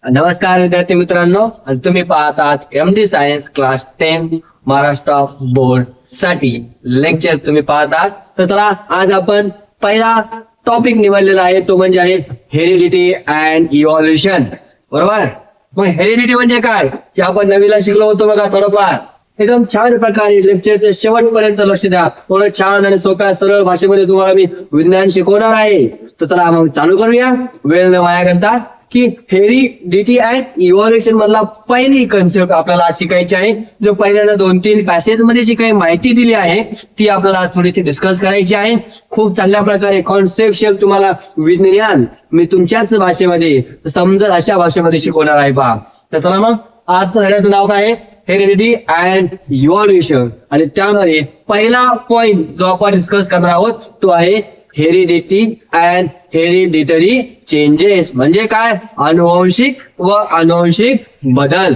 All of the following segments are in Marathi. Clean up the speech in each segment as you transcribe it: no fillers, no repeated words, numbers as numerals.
नमस्कार विद्यार्थी मित्रांनो, आणि तुम्ही पाहतात MD science class 10 Maharashtra board साठी लेक्चर तुम्ही पाहतात. तर चला, आज आपण पहिला टॉपिक निवडलेला आहे, तो म्हणजे आहे हेरिडिटी अँड इव्हॉल्युशन. बरोबर. मग हेरिडिटी म्हणजे काय हे आपण नवीला शिकलो होतो बघा. थोडंफार एकदम छान प्रकारे लेक्चरच्या शेवटपर्यंत लक्ष द्या. थोडं छान आणि सोप्या सरळ भाषेमध्ये तुम्हाला मी विज्ञान शिकवणार आहे. तर चला मग चालू करूया वेळ न वाया करता. की हेरिडिटी अँड इव्हॉल्युशन मधला पहिली कन्सेप्ट आपल्याला शिकायची आहे. जो पहिल्यांदा 2-3 पॅसेज मध्ये जी काही माहिती दिली आहे ती आपल्याला थोडीशी डिस्कस करायची आहे. खूप चांगल्या प्रकारे कॉन्सेप्ट तुम्हाला विज्ञान मी तुमच्याच भाषेमध्ये समजत अशा भाषेमध्ये शिकवणार आहे पहा. तर चला मग, आजचं धड्याचं नाव काय आहे? Heredity and evolution. आणि त्यामध्ये पहिला पॉइंट जो आपण डिस्कस करणार आहोत तो आहे हेरिडिटी अँड हेरिडिटरी चेंजेस. म्हणजे काय? अनुवंशिक व अनुवंशिक बदल.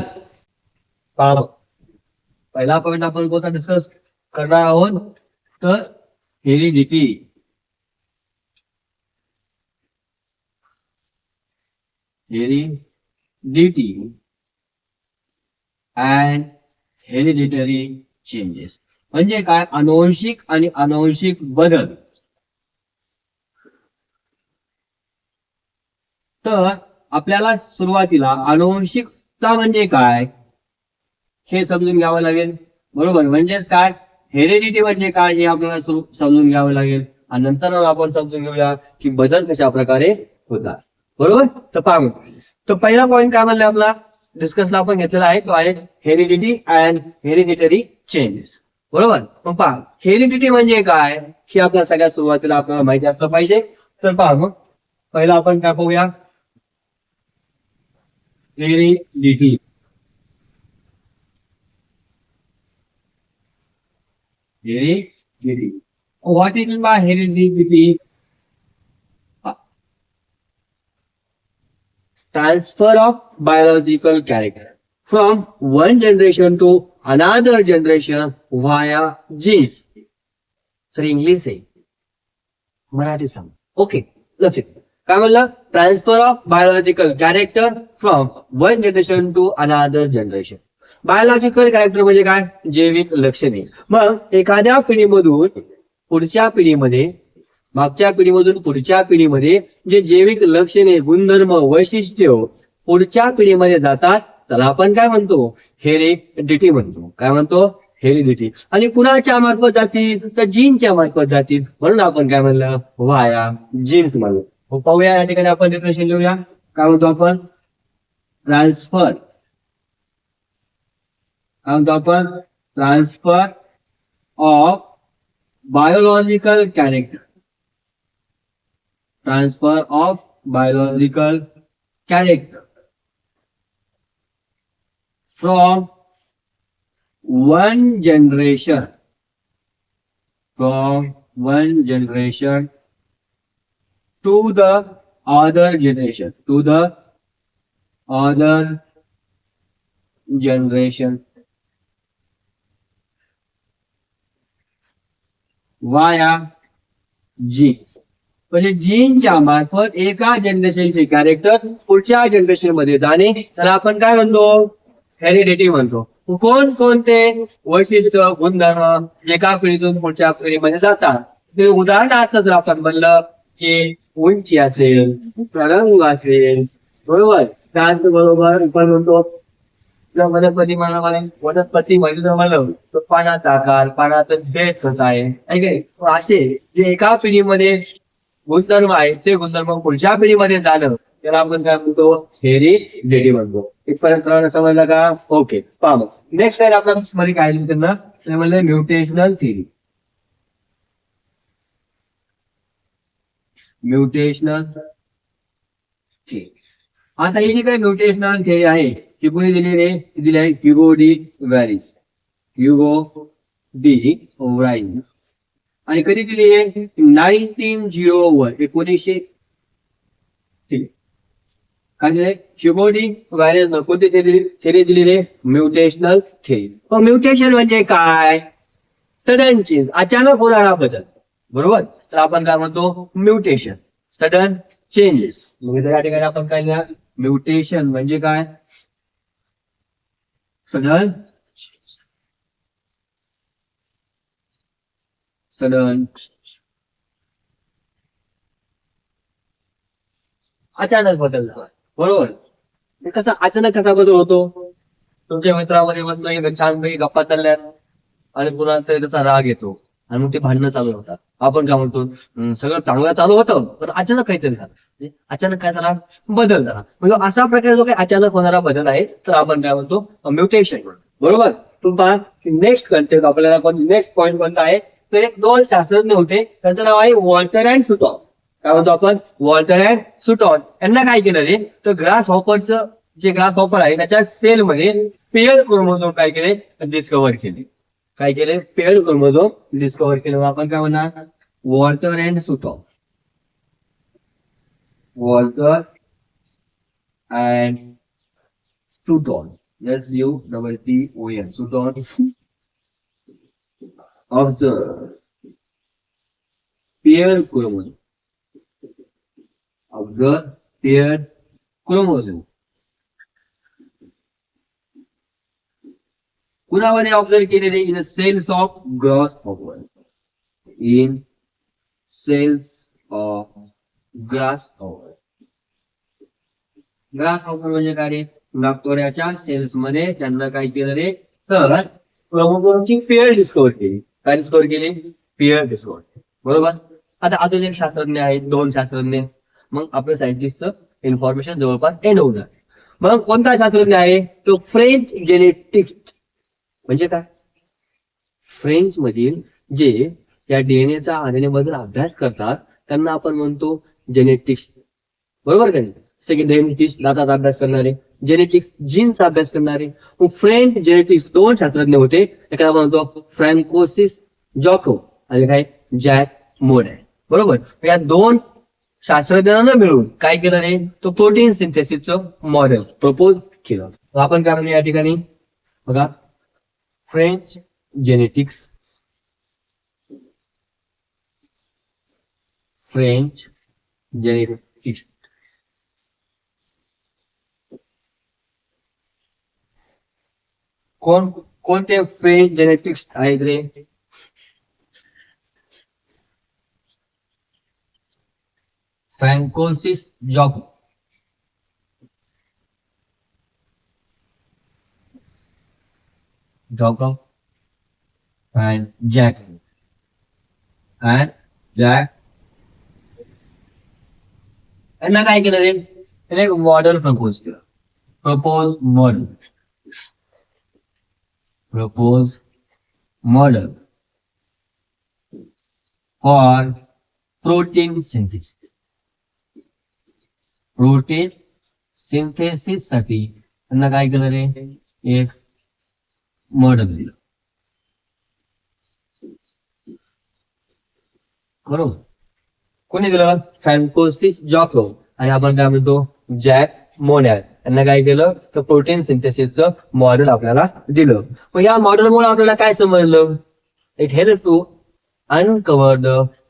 पहिला पॉइंट आपण कोणता डिस्कस करणार आहोत तर heredity. Heredity and hereditary changes म्हणजे काय? अनुवंशिक आणि अनुवंशिक बदल. तर आपल्याला सुरुवातीला अनुवंशिकता म्हणजे काय हे समजून घ्यावं लागेल. बरोबर. म्हणजेच काय हेरिडिटी म्हणजे काय हे आपल्याला समजून घ्यावं लागेल. आणि नंतर आपण समजून घेऊया की बदल कशा प्रकारे होतात. बरोबर. तर पहा, तर पहिला पॉइंट काय म्हणलं आपला डिस्कसला आपण घेतलेला आहे तो आहे हेरिडिटी अँड हेरिडिटरी चेंजेस. बरोबर. मग पहा, हेरिडिटी म्हणजे काय हे आपल्या सगळ्यात सुरुवातीला आपल्याला माहिती असलं पाहिजे. तर पहा, मग पहिला आपण काय पाहूया heredity. Heredity. What is mean by heredity? Transfer of biological character from one generation to another generation via genes. Sir English आहे, मराठी सांग. ओके, लक्षात काय म्हणलं? Transfer of biological character from one generation to another generation. Biological character म्हणजे काय? जैविक लक्षणे. मग एखाद्या पिढीमधून पुढच्या पिढीमध्ये, मागच्या पिढीमधून पुढच्या पिढीमध्ये जे जैविक लक्षणे, गुणधर्म, वैशिष्ट्य पुढच्या पिढीमध्ये जातात त्याला आपण काय म्हणतो? हेरिडिटी म्हणतो. काय म्हणतो? हेरिडिटी. आणि कुणाच्या मार्फत जातील तर जीनच्या मार्फत जातील, म्हणून आपण काय म्हणलं? व्हाया जीन्स म्हणलं. पाहूया या ठिकाणी आपण डेफिनेशन लिहूया. काय म्हणतो आपण? ट्रान्सफर. काय म्हणतो आपण? Transfer of biological character. Transfer of biological character from one generation to the other generation via genes. म्हणजे जीनच्या मार्फत एका जनरेशनचे कॅरेक्टर पुढच्या जनरेशन मध्ये जाणे त्याला आपण काय म्हणतो? हेरिडिटी म्हणतो. कोणते वैशिष्ट्य, गुणधर्म एका पिढीतून पुढच्या पिढीमध्ये जातात. ते उदाहरणार्थ जर आपण म्हणलं की उंची असेल, रंग असेल, बरोबर, शांत, बरोबर, आपण म्हणतो वनस्पती म्हणजे जर म्हणलं तर पानाचा आकार, पानाचं देठ कसं आहे, असे जे एका पिढीमध्ये गुणधर्म आहे ते गुणधर्म पुढच्या पिढीमध्ये जाणं त्याला आपण काय म्हणतो? हेरिडिटी म्हणतो. इथपर्यंत सर्वांना समजलं का? ओके. पहा मग नेक्स्ट आहे आपल्या मध्ये काय त्यांना ते म्हणलं म्युटेशनल थिअरी. Mutational theory. आता ही जी काही म्युटेशनल थिअरी आहे ती कुणी दिलेली आहे? दिली आहे Hugo de Vries. Hugo de Vries. आणि कधी दिली आहे? 1901, 1900. काय दिले? Hugo de Vries. कोणती थिअरी दिलेली आहे? Mutational theory. म्युटेशन म्हणजे काय? सडन चेंज, अचानक होणारा बदल. बरोबर. तर आपण काय म्हणतो? Mutation, sudden changes. म्हणजे त्या ठिकाणी आपण काय लिहा? म्युटेशन म्हणजे काय? सडन सडन अचानक बदल झाला, बरोबर. कसा अचानक कसा बदल होतो? तुमच्या मित्रामध्ये मस्त छानपैकी गप्पा चालल्यात आणि पुन्हा त्याचा राग येतो आणि मग ते भांडणं चालू होतात. आपण काय म्हणतो, सगळं चांगलं चालू होतं पण अचानक काहीतरी झालं. म्हणजे अचानक काय झाला? बदल झाला. म्हणजे अशा प्रकारे जो काही अचानक होणारा बदल आहे तर आपण काय म्हणतो? म्युटेशन, बरोबर. तुम्हाला नेक्स्ट कन्सेप्ट आपल्याला नेक्स्ट पॉईंट कोणता आहे? तर एक दोन शास्त्रज्ञ होते, त्यांचं नाव आहे वॉल्टर अँड सुटॉन. काय म्हणतो आपण? Walter and Sutton. यांना काय केलं रे, तर ग्रास हॉपरचं जे ग्रास हॉपर आहे त्याच्या सेलमध्ये पेअर्ड क्रोमोझोम काय केले? डिस्कव्हर केले. काय केले? पेअर्ड क्रोमोझोम डिस्कव्हर केले. आपण काय म्हणणार? Walter and Sutton. Walter and Sutton. SUTTON. Sutton observe paired chromosome. Observe paired chromosome. कुणामध्ये ऑब्झर्व केलेले? In cells of grasshopper. In cells of grasshopper. Grasshopper म्हणजे काय रे? बॅक्टेरियाच्या सेल्स मध्ये त्यांना काय केलं रे, तर क्रोमोझोमची पेअर डिस्कव्हर केली. काय डिस्कव्हर केली? पेअर डिस्कव्हर केली, बरोबर. आता अजून एक शास्त्रज्ञ आहेत, दोन शास्त्रज्ञ. मग आपल्या सायंटिस्टचं इन्फॉर्मेशन जवळपास एंड होऊन जाते. मग कोणता शास्त्रज्ञ आहे? तो फ्रेंच जेनेटिक्स. म्हणजे काय? फ्रेंच मधील जे या डीएनएचा आरएनए बद्दल अभ्यास करतात त्यांना आपण म्हणतो जेनेटिक्स, बरोबर का नाही? जेनेटिक्स दाताचा अभ्यास करणारे, जेनेटिक्स जीनचा अभ्यास करणारे. फ्रेंच जेनेटिक्स दोन शास्त्रज्ञ होते, एखादा म्हणतो फ्रँकोसिस जॉको आणि काय जॅक मोडे, बरोबर. या दोन शास्त्रज्ञांना मिळून काय केलं रे, तो प्रोटीन सिंथेसिसचं मॉडेल प्रपोज केलं. आपण काय म्हणूया या ठिकाणी बघा, फ्रेंच जेनेटिक्स. French genetics. कोणते फ्रेंच जेनेटिक्स आहेत रे? फ्रँकोसिस जॉको, जॉको and Jack यांना काय केलं रे, त्याने एक मॉडेल प्रपोज केलं. Propose model for protein synthesis. Protein synthesis साठी त्यांना काय केलं रे, एक मॉडेल दिलं, बरोबर. कोणी दिलं? फ्रँकोसिस जॉको आणि आपण काय म्हणतो जॅक मोनॅक. यांना काय केलं तर प्रोटीन सिंथेसिसचं मॉडेल आपल्याला दिलं. मग या मॉडेलमुळे आपल्याला काय समजलं? It help to uncover the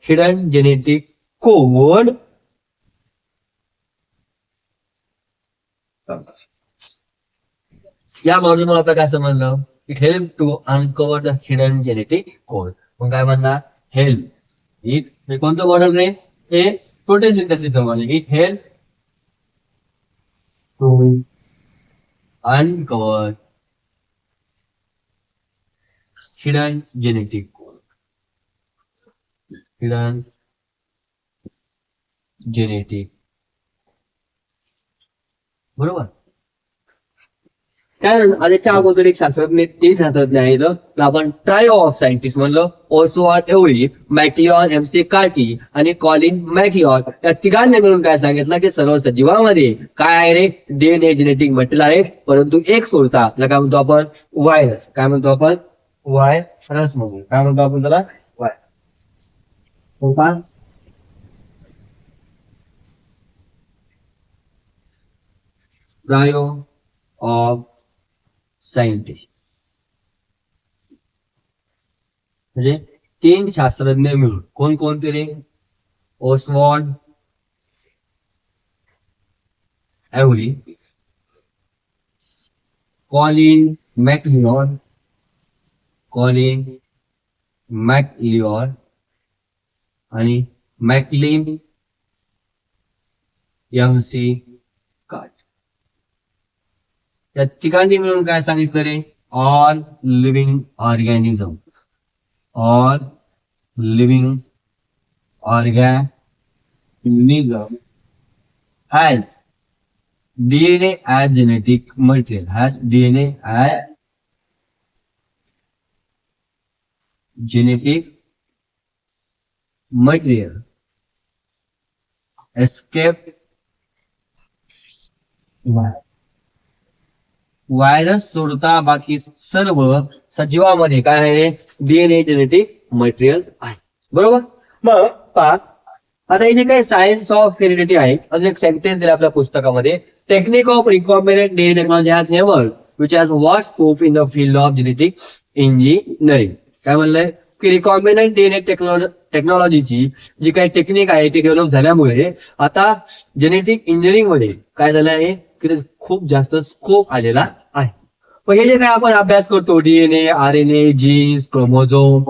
hidden genetic code. या मॉडेलमुळे आपल्याला काय समजलं? It help to uncover the hidden genetic code. मग काय म्हणणार? हेल्प. हे कोणतं मॉडेल रे? हे protein synthesis model. It help to uncover hidden genetic code. Hidden genetic, बरोबर. त्यानंतर त्याच्या अगोदर एक शास्त्रज्ञ, तीन शास्त्रज्ञ आहेत, आपण ट्रायो ऑफ सायंटिस्ट म्हणलं. ओस्वाल्ड एव्हरी, मॅक्लिऑन MC कार्टी आणि कॉलिन मॅक्लिऑन. या तिघांनी मिळून काय सांगितलं की सर्व सजीवांमध्ये काय आहे रे, DNA जेनेटिक मटेरियल आहे, परंतु एक सोडता त्याला काय म्हणतो आपण? व्हायरस. काय म्हणतो आपण? व्हायरस म्हणून. काय म्हणतो आपण त्याला? व्हायरस. ट्रायो ऑफ सायंटिस्ट म्हणजे तीन शास्त्रज्ञ मिळून. कोण कोणते रे? ओस्वाल्ड एव्हरी, कॉलिन मॅकलिओर आणि मॅकलिन एमसी कार्ट. या तिघांनी मिळून काय सांगितलं रे? All living organism has DNA as genetic material, escape virus सोडता बाकी सर्व सजीवामध्ये काय आहे? डीएनए जेनेटिक मटेरियल आहे. बरोबर. मग पहा, आता इथे काय सायन्स ऑफ हेरिडिटी आहे. अजून एक सेंटेन्स दिला आपल्या पुस्तकामध्ये, technique of recombinant DNA technology has evolved which has what scope in the field of genetic engineering. काय म्हणलंय की रिकॉम्बिनंट डीएनए टेक्नॉलॉजीची जी काही टेक्निक आहे ती डेव्हलप झाल्यामुळे आता जेनेटिक इंजिनिअरिंग मध्ये काय झालं आहे की खूप जास्त स्कोप आलेला आहे. मग हे जे काय आपण अभ्यास करतो, डीएनए, आरएनए, जीन्स, क्रोमोझोम,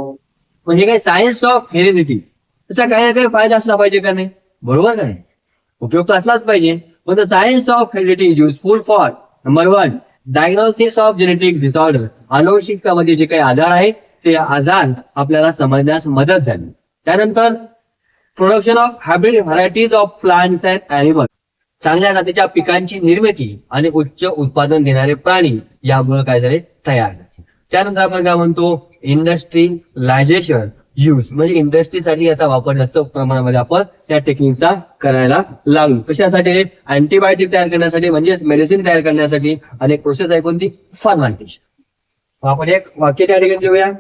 म्हणजे काय सायन्स ऑफ हेरिडिटी, त्याचा काही ना काही फायदा असला पाहिजे का नाही? बरोबर का नाही? उपयोग तर असलाच पाहिजे. पण the science of heredity is useful for number 1 diagnosis of genetic disorder. अनुवंशिकतामध्ये जे काही आजार आहेत ते आजार आपल्याला समजण्यास मदत झाली. त्यानंतर production of hybrid varieties of plants and animals, चांगल्या जातीच्या पिकांची निर्मिती आणि उच्च उत्पादन देणारे प्राणी यामुळे काय झाले? तयार झाले. त्यानंतर आपण काय म्हणतो? इंडस्ट्रियलायझेशन यूज, म्हणजे इंडस्ट्रीसाठी याचा वापर जास्त प्रमाणामध्ये आपण त्या टेक्निकचा करायला लागलो. कशासाठी? अँटीबायोटिक तयार करण्यासाठी, म्हणजेच मेडिसिन तयार करण्यासाठी. आणि एक प्रोसेस आहे कोणती? फर्मेंटेशन. आपण एक वाक्य त्या ठिकाणी घेऊया,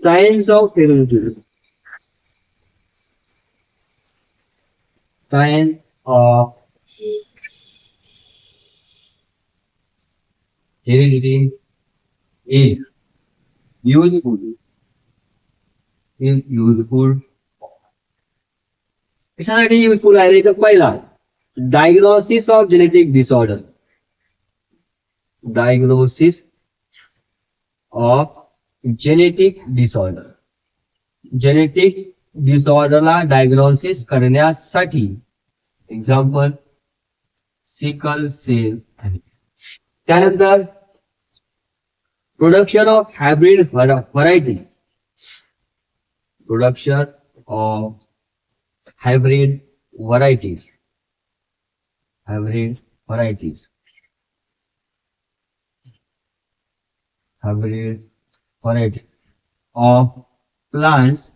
science of heredity. Science of heredity is useful. कशासाठी युजफुल आहे? तर पहिला, diagnosis of genetic disorder. Diagnosis of genetic disorder, genetic डिसऑर्डरला डायग्नोसिस करण्यासाठी. Example, sickle cell. त्यानंतर production of hybrid varieties, production of hybrid varieties of plants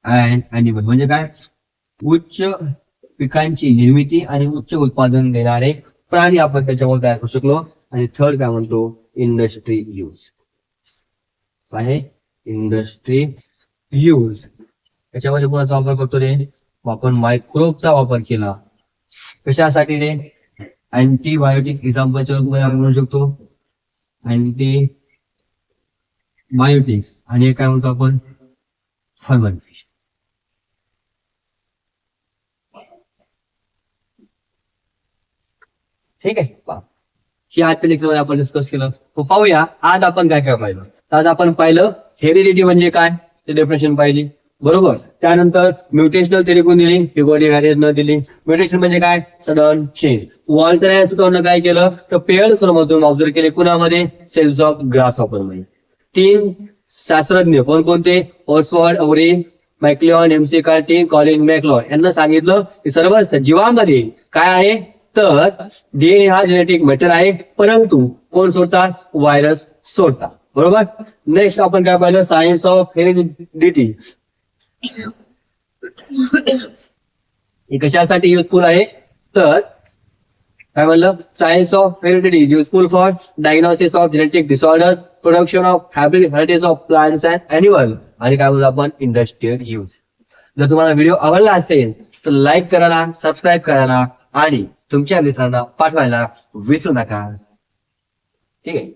and animal, म्हणजे काय? उच्च पिकांची निर्मिती आणि उच्च उत्पादन देणारे प्राणी आपण त्याच्यावर तयार करू शकलो. आणि थर्ड काय म्हणतो? इंडस्ट्री यूज आहे. इंडस्ट्री यूज त्याच्यामध्ये कोणाचा वापर करतो रे? आपण मायक्रोबचा वापर केला. कशासाठी रे? अँटीबायोटिक. एक्झाम्पलच्या रूपामध्ये आपण म्हणू शकतो अँटीबायोटिक्स. आणि काय म्हणतो आपण? फर्मेंटेशन. ठीक आहे. ही आजच्या लेक्चरमध्ये आपण डिस्कस केलं. पाहूया आज आपण काय काय पाहिलं. आज आपण पाहिलं हेरिडिटी म्हणजे काय ते डेफिनेशन पाहिली. बरोबर. त्यानंतर म्युटेशनल थेरी कोण दिली? हिगोडी हॅरिस न दिली. म्युटेशन म्हणजे काय? Sudden change. वॉल्टर ॲस्टोननं काय केलं? तर पेअर्ड क्रोमोझोम ऑब्झर्व केले. कुणामध्ये? सेल्स ऑफ ग्रासहॉपर मध्ये. 3 शास्त्रज्ञ कोणकोणते? ऑसवर्ड अवरी, मॅक्लिओन, एमसी कार्टिन, कॉलिन मॅक्लिओर यांना सांगितलं की सर्व सजीवांमध्ये काय आहे? तर डीएनए हा जेनेटिक मटेरियल आहे, परंतु कोण सोडतात? व्हायरस सोडतात. बरोबर. नेक्स्ट आपण काय पाहिलं? Science of heredity. हे कशासाठी युजफुल आहे? तर काय म्हणलं? Science of heredity is useful for diagnosis of genetic disorder, production of hybrid varieties of plants and animal, आणि काय म्हणलं आपण? Industrial use. जर तुम्हाला व्हिडिओ आवडला असेल तर लाईक करायला, सबस्क्राईब करायला आणि तुमच्या मित्रांना पाठवायला विसरू नका. ठीक आहे.